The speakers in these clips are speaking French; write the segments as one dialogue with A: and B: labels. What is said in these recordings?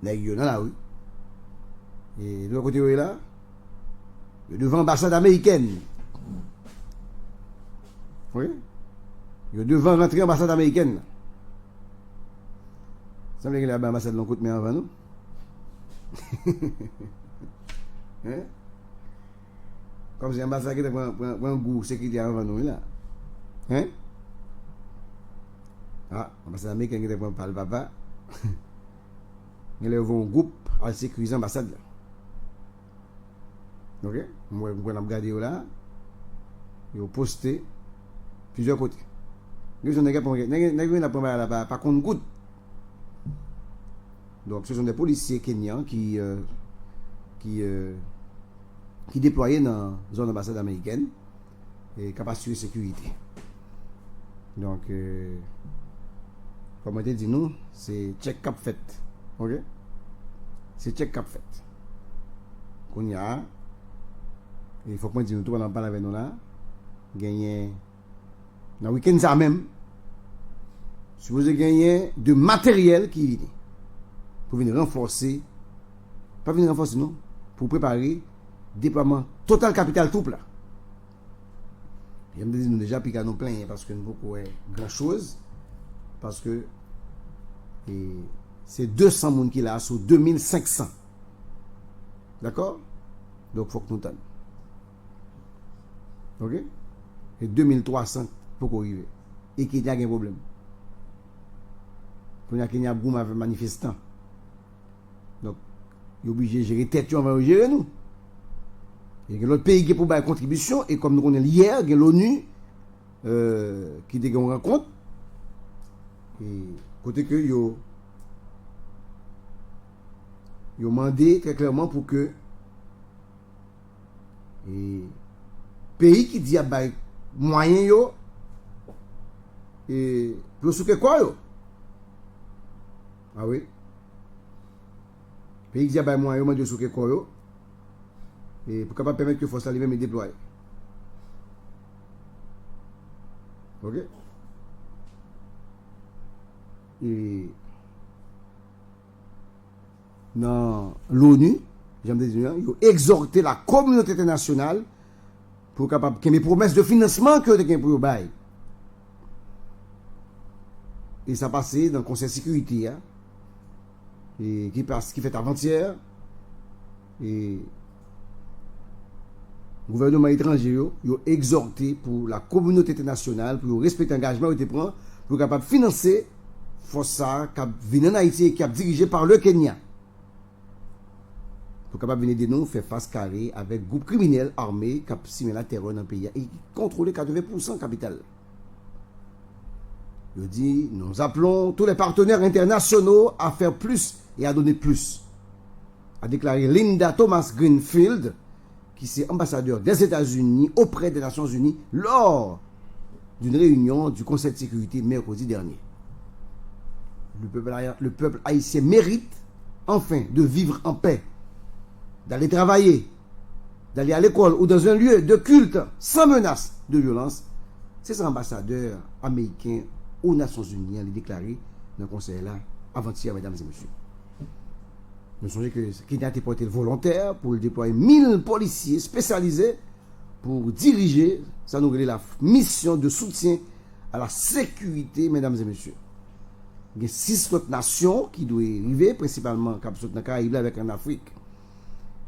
A: nèg yo dans la rue. Et de l'autre côté, oui, là, devant l'ambassade américaine. Oui. Yo devant rentrer l'ambassade américaine. Ça veut dire que l'ambassade l'on coûte mais avant nous. Hein? Comme si l'ambassade qui prend un goût sécurité avant nous là. Hein? Ah, l'ambassade américaine qui prend par le papa. Il y a un groupe à sécuriser l'ambassade là. Ok? Moi, je vais regarder là. Ils ont posté plusieurs côtés. Ils ont pas contre goutte. Donc, ce sont des policiers kenyans qui déployaient dans la zone ambassade américaine et qui assurent la sécurité. Donc, comme on dit nous, c'est check cap fait. Ok? C'est check cap fait. Qu'on y a. Il faut que je dise, tout le monde parle avec nous là. Gagner. Dans le week-end, ça même. Supposé gagner de matériel qui vient. Pour venir renforcer. Pas venir renforcer, non. Pour préparer déploiement total capital troupe là. Je me dis, nous déjà, puis nous plein parce que nous beaucoup grand chose. Parce que c'est 200 personnes qui là sur 2500. D'accord? Donc, il faut que nous tenions. Ok? Et 2300 pour qu'on arrive. Et qu'il y a un problème. Quand il y a un boom avec manifestants. Donc, il est obligé de gérer tête, on va gérer nous. Il y a l'autre pays qui est pour faire contribution. Et comme nous connaissons hier, il y a l'ONU qui a une rencontre. Et côté que ils ont demandé très clairement pour que et pays qui dit à moyen yo et pour souke quoi yo. Ah oui. Pays qui dit à moyen yo mande souke quoi yo et pour capable permettre que force aller même déployer. OK? Et dans l'ONU, j'aime dire, ils ont exhorté la communauté internationale pour capable qu'il y ait des promesses de financement que de pour bail. Et ça passé dans le Conseil de sécurité, hein, et qui fait avant-hier, et le gouvernement étranger, ils ont exhorté pour la communauté internationale, pour respecter l'engagement qu'ils prennent, pour capable financer force qui vient en Haïti et qui est dirigé par le Kenya. Pour capable venir de nous faire face carré avec groupe criminel armé qui a simulé la terreur dans le pays et qui contrôle 80% capital. Je dis, nous appelons tous les partenaires internationaux à faire plus et à donner plus. A déclaré Linda Thomas Greenfield, qui est ambassadeur des États-Unis auprès des Nations Unies lors d'une réunion du Conseil de sécurité mercredi dernier. Le peuple haïtien mérite enfin de vivre en paix, d'aller travailler, d'aller à l'école ou dans un lieu de culte sans menace de violence. C'est cet ambassadeur américain aux Nations Unies a déclaré dans le conseil là avant-hier, mesdames et messieurs. Nous sommes que Kenya a été porté volontaire pour déployer 1000 policiers spécialisés pour diriger, ça nous relève la mission de soutien à la sécurité, mesdames et messieurs. Il y a 6 autres nations qui doivent arriver, principalement dans les Caraïbes avec en Afrique.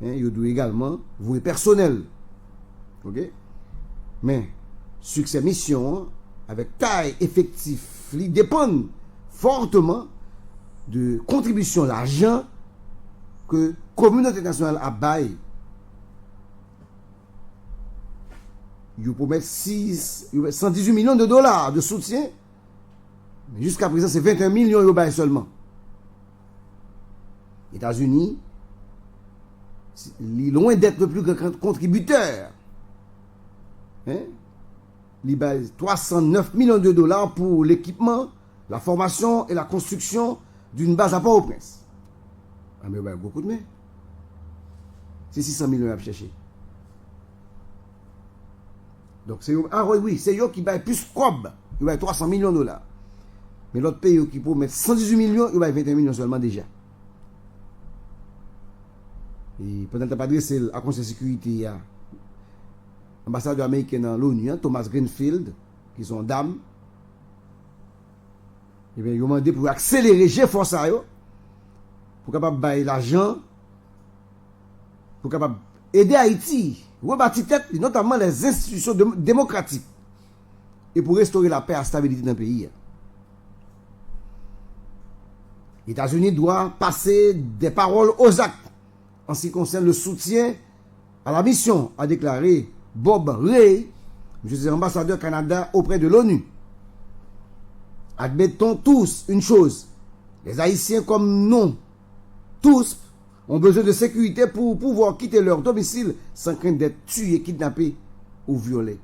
A: Ils doivent également vouer personnel. Ok? Mais, succès mission, avec taille effectif, il dépend fortement de contribution l'argent que la communauté nationale a baillé. Ils pour mettre 118 millions de dollars de soutien. Mais jusqu'à présent, c'est 21 millions de baillé seulement. Les États-Unis, loin d'être le plus grand contributeur. Il baille 309 millions de dollars pour l'équipement, la formation et la construction d'une base à Port-au-Prince. Ah, mais il y a beaucoup de mains. C'est 600 millions à chercher. Donc, c'est oui, c'est eux qui baillent plus cob. Ils baillent 300 millions de dollars. Mais l'autre pays qui peut mettre 118 millions, il baille 21 millions seulement déjà. Et pendant que tu as adressé à Conseil de sécurité, l'ambassadeur américain dans l'ONU, Thomas Greenfield, qui sont dames, et bien, ils ont demandé pour accélérer les forces pour capable bailler l'argent, pour capable aider Haïti, rebâtir tête, notamment les institutions démocratiques, et pour restaurer la paix et la stabilité dans le pays. Les États-Unis doivent passer des paroles aux actes en ce qui concerne le soutien à la mission, a déclaré Bob Ray, ambassadeur Canada auprès de l'ONU. Admettons tous une chose, les Haïtiens comme nous, tous, ont besoin de sécurité pour pouvoir quitter leur domicile sans crainte d'être tués, kidnappés ou violés.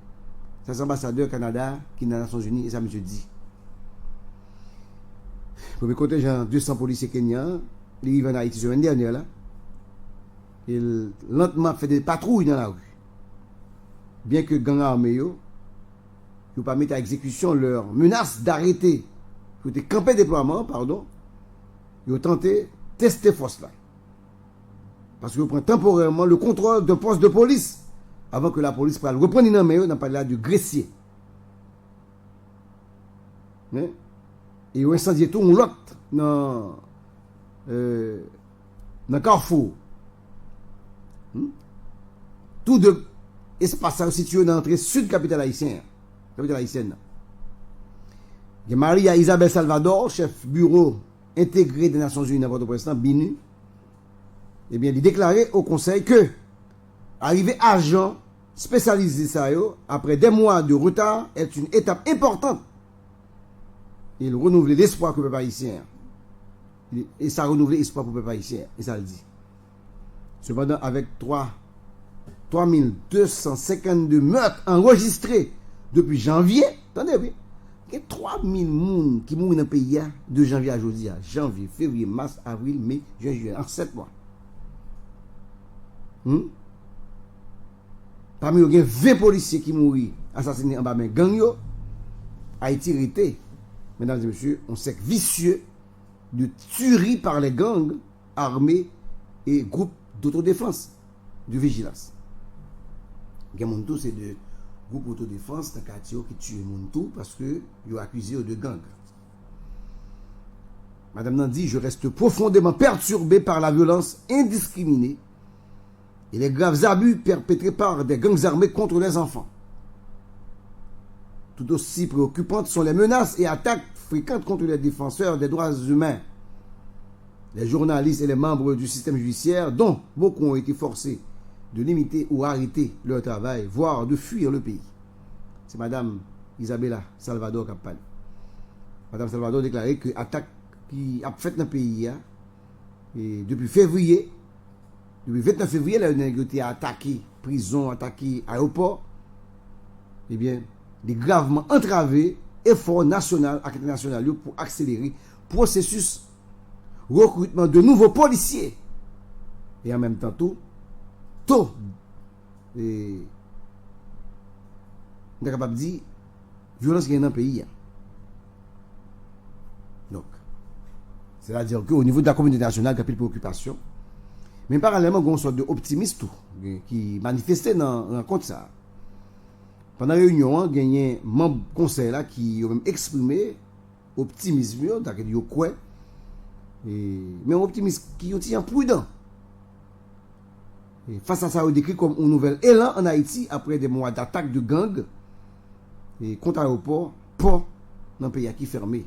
A: C'est l'ambassadeur Canada qui est dans les Nations Unies et ça, monsieur dit. Premier contingent, 200 policiers kenyans, ils arrivent en Haïti la semaine dernière, là. Ils lentement fait des patrouilles dans la rue. Bien que gang armé, ne pas mettre à exécution leur menace d'arrêter, pour des campés déploiement, pardon, ils ont tenté de tester force là. Parce qu'ils prennent temporairement le contrôle d'un poste de police avant que la police puisse reprendre une main, on n'a pas là du grecier. Et ils ont incendié tout un lot dans Carrefour. Tout de espace situé dans l'entrée sud capitale haïtienne. Il y a Maria Isabelle Salvador, chef bureau intégré des Nations Unies dans Port-au-Prince, BINU. Eh bien, il déclarait au Conseil que, arriver agent spécialisé ça, après des mois de retard, est une étape importante. Il renouvelle l'espoir que le peuple haïtien. Et ça renouvelle l'espoir pour le peuple haïtien. Et ça le dit. Cependant, avec 3252 meurtres enregistrés depuis janvier, attendez, oui, il y a 3000 personnes qui mourent dans le pays de janvier à aujourd'hui. Janvier, février, mars, avril, mai, juin, juillet, en 7 mois. Parmi eux, il y a 20 policiers qui mourent assassinés en bas de gang. Haïti été, mesdames et messieurs, un cercle vicieux de tuerie par les gangs armés et groupes d'autodéfense, de vigilance. Il y a tout, c'est de groupes d'autodéfense dans le quartier qui tuent tout parce que ils sont accusés de gang. Madame Nandi, je reste profondément perturbé par la violence indiscriminée et les graves abus perpétrés par des gangs armés contre les enfants. Tout aussi préoccupantes sont les menaces et attaques fréquentes contre les défenseurs des droits humains, les journalistes et les membres du système judiciaire, dont beaucoup ont été forcés de limiter ou arrêter leur travail, voire de fuir le pays. C'est Madame Isabella Salvador qui a parlé. Madame Salvador a déclaré que l'attaque qui a fait dans le pays, et depuis février, depuis 29 février, elle a été attaqué prison, attaqué aéroport, eh bien, il est gravement entravé effort national et international pour accélérer le processus recrutement de nouveaux policiers. Et en même temps, on est capable de dire violence qui est dans le pays. Donc, c'est-à-dire qu'au niveau de la communauté nationale, il y a plus de préoccupation. Mais parallèlement, il y a une sorte d'optimisme qui manifestait dans la rencontre ça. Pendant la réunion, il y a un membre du conseil là qui a même exprimé optimisme, mais un optimisme qui est prudent. Et face à ça, on décrit comme un nouvel élan en Haïti après des mois d'attaque de gangs et contre l'aéroport, dans le pays qui est fermé.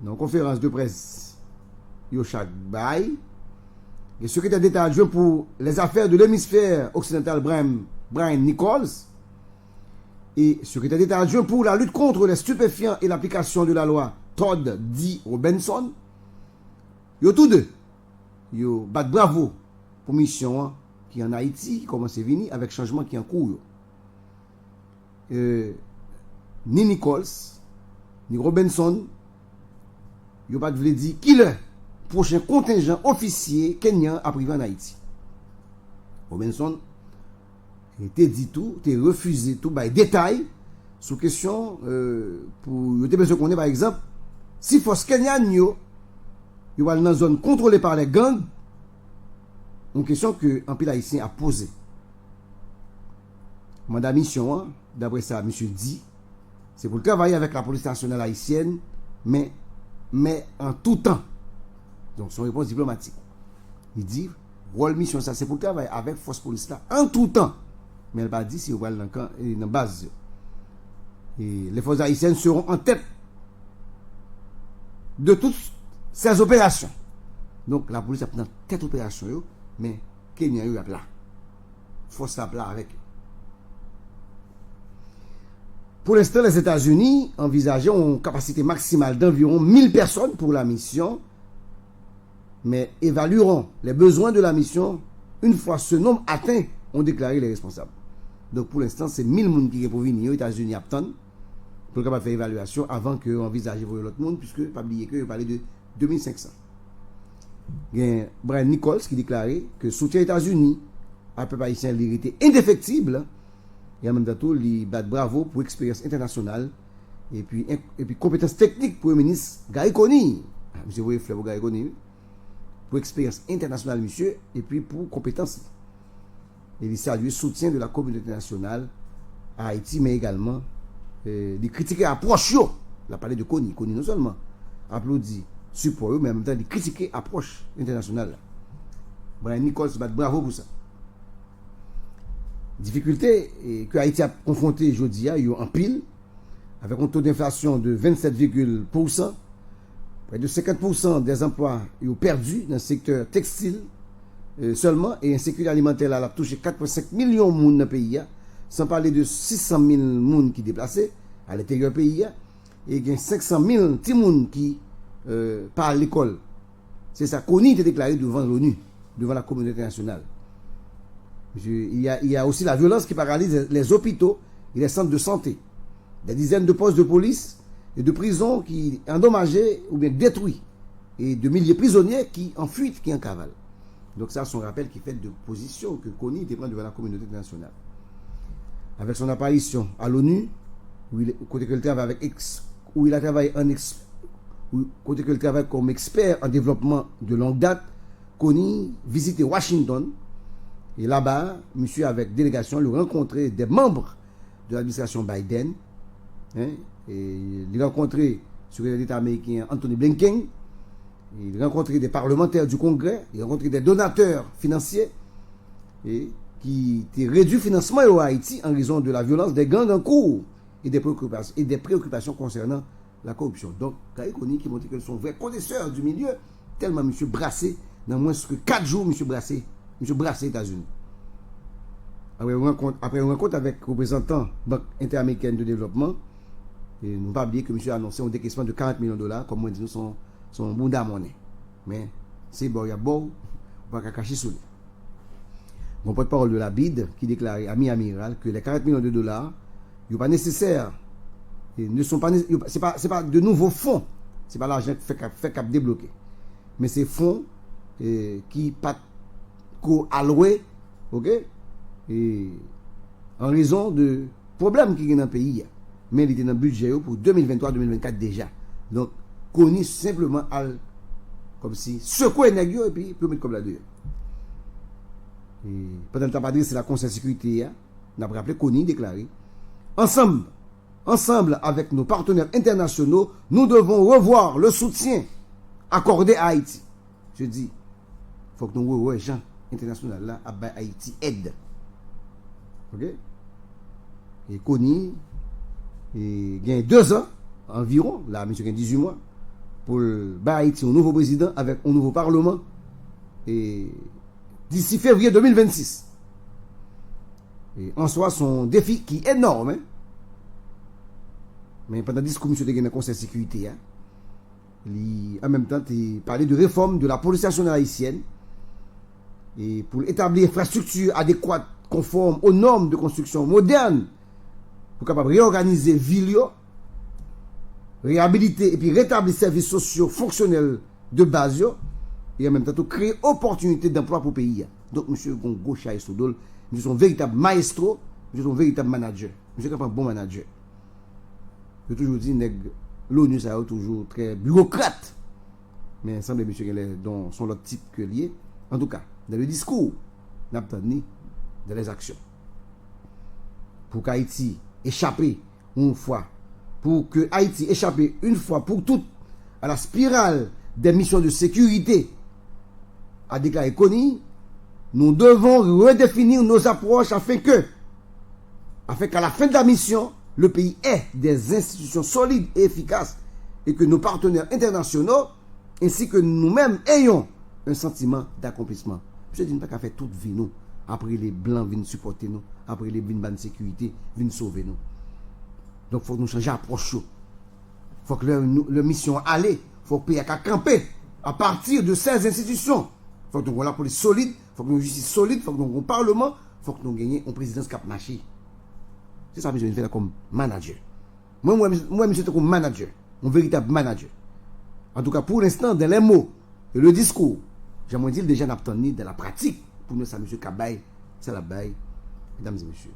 A: Dans la conférence de presse, Yoshak Bay, le secrétaire d'État adjoint pour les affaires de l'hémisphère occidental, Brian Nichols, et secrétaire d'État adjoint pour la lutte contre les stupéfiants et l'application de la loi, Todd D. Robinson, yo tous deux, yo bat bravo pour mission qui en Haïti, qui commence à venir avec changement qui est en cours. Ni Nichols, ni Robinson, yo pas voulu dire qui le prochain contingent officier kenyan a privé en Haïti. Robinson était dit tout, était refusé tout, by détail sur question pour yo te besoin qu'on ait par exemple si force kenyan yo va dans zone contrôlée par les gangs une question que un pile haïtien a posée. Mandat mission, d'après ça, monsieur dit, c'est pour travailler avec la police nationale haïtienne, mais en tout temps. Donc, son réponse diplomatique. Il dit, rôle mission, ça, c'est pour travailler avec force police là, en tout temps. Mais elle n'a pas dit si vous allez dans la base. Et les forces haïtiennes seront en tête de toutes ces opérations. Donc, la police a pris en tête opération, mais Kenya est là. Force là avec eux. Pour l'instant, les États-Unis envisageaient une capacité maximale d'environ 1000 personnes pour la mission, mais évalueront les besoins de la mission une fois ce nombre atteint, ont déclaré les responsables. Donc pour l'instant, c'est 1000 personnes qui pour venir aux États-Unis à attendre pour faire évaluation avant que envisager pour l'autre monde, puisque pas oublier que parlait de 2500. Il y a Brian Nichols qui déclarait que soutien aux États-Unis à peuple haïtien était indéfectible. Et en même temps, il bat bravo pour l'expérience internationale et puis compétences techniques pour le ministre Gary Coney. Monsieur voyez Fleur Gary Coney. Pour expérience internationale, monsieur, et puis pour compétences. Et il salue le soutien de la communauté internationale à Haïti, mais également il critiquer l'approche. Il a parlé de Coney. Coney non seulement applaudit support, mais en même temps il critiquer l'approche internationale. Brian Nichols bat bravo pour ça. Difficulté que Haïti a confronté aujourd'hui, il y a en pile, avec un taux d'inflation de 27,%, près de 50% des emplois ont perdu dans le secteur textile seulement, et l'insécurité alimentaire a touché 4,5 millions de monde dans le pays, sans parler de 600 000 personnes qui sont déplacés à l'intérieur du pays, et il y a 500 000 petits monde qui partent à l'école. C'est ça qu'on a déclaré devant l'ONU, devant la communauté internationale. Il y a aussi la violence qui paralyse les hôpitaux et les centres de santé. Des dizaines de postes de police et de prisons qui endommagés ou bien détruits. Et de milliers de prisonniers qui en fuite, qui en cavale. Donc ça, c'est un rappel qui fait de position que Coney dépend devant la communauté internationale. Avec son apparition à l'ONU, où il travaille comme expert en développement de longue date, Coney visitait Washington. Et là-bas, monsieur, avec délégation, il a rencontré des membres de l'administration Biden. Et il a rencontré le secrétaire d'État américain Anthony Blinken. Il a rencontré des parlementaires du Congrès. Il a rencontré des donateurs financiers qui réduit le financement au Haïti en raison de la violence des gangs en cours et des préoccupations concernant la corruption. Donc, Gary Coney qui montre qu'ils sont vrais connaisseurs du milieu, tellement monsieur brassé, dans moins que 4 jours, monsieur brassé les États-Unis. Après une rencontre avec le représentant de la Banque interaméricaine de développement, et nous ne pas oublier que monsieur a annoncé un décaissement de 40 millions de dollars, comme moi dit, nous son bon monnaie. Mais c'est bon, il y a bon, on va cacher sous lui. Mon porte-parole de la BID qui déclarait à mi-amiral que les 40 millions de dollars, ils ne sont pas nécessaires. C'est pas de nouveaux fonds. Ce n'est pas l'argent qui fait cap débloquer. Mais c'est fonds qui pas alloués, ok? Et en raison de problèmes qui sont dans le pays. Mais il était dans le budget pour 2023-2024 déjà. Donc, Coney simplement comme si secouer les nègres et puis peut mettre comme la deux. Et pendant le temps, c'est la Conseil de sécurité. On a rappelé Coney déclaré ensemble avec nos partenaires internationaux, nous devons revoir le soutien accordé à Haïti. Je dis, il faut que nous revoyons les gens internationaux là à Haïti aide. Ok? Et Coney, il y a 2 ans environ, là, monsieur, il y a 18 mois, pour Haïti, un nouveau président avec un nouveau parlement, et d'ici février 2026. Et en soi, son défi qui est énorme. Hein? Mais pendant le discours, monsieur, de Conseil de sécurité, hein? En même temps, il parlait de réforme de la police nationale haïtienne et pour établir une infrastructure adéquate, conforme aux normes de construction moderne, pour capable réorganiser ville, réhabiliter et puis rétablir services sociaux fonctionnels de base et en même temps créer opportunités d'emploi pour le pays. Donc, monsieur Gongo Chaye Sodol, monsieur son véritable maestro, monsieur son véritable manager, monsieur est un bon manager. Je toujours dit, l'ONU, ça a toujours très bureaucrate. Mais il semble, monsieur, dont sont l'autre type que lié. En tout cas, dans le discours, n'a pas ni dans les actions. Pour qu'Haïti échappe une fois, pour que Haïti échappe une fois pour toutes à la spirale des missions de sécurité, a déclaré Kony, nous devons redéfinir nos approches afin qu'à la fin de la mission, le pays ait des institutions solides et efficaces et que nos partenaires internationaux ainsi que nous-mêmes ayons un sentiment d'accomplissement. Je dis pas qu'à faire toute vie nous. Après les blancs viennent supporter nous, après les viennent de sécurité viennent sauver nous. Donc il faut nous changer d'approche. Il faut que leur mission allait, il faut que le pays a camper à partir de ces institutions. Il faut que nous ayons la police solide, il faut que nous ayons une justice solide, il faut que nous ayons un parlement, il faut que nous gagnions une présidence qui a marché. C'est ça que je vais faire comme manager. Moi, je suis comme manager, un véritable manager. En tout cas, pour l'instant, dans les mots et le discours, j'aimerais dire déjà n'attendre dans la pratique pour nous, ça, M. Kabaye, c'est la baille, mesdames et messieurs.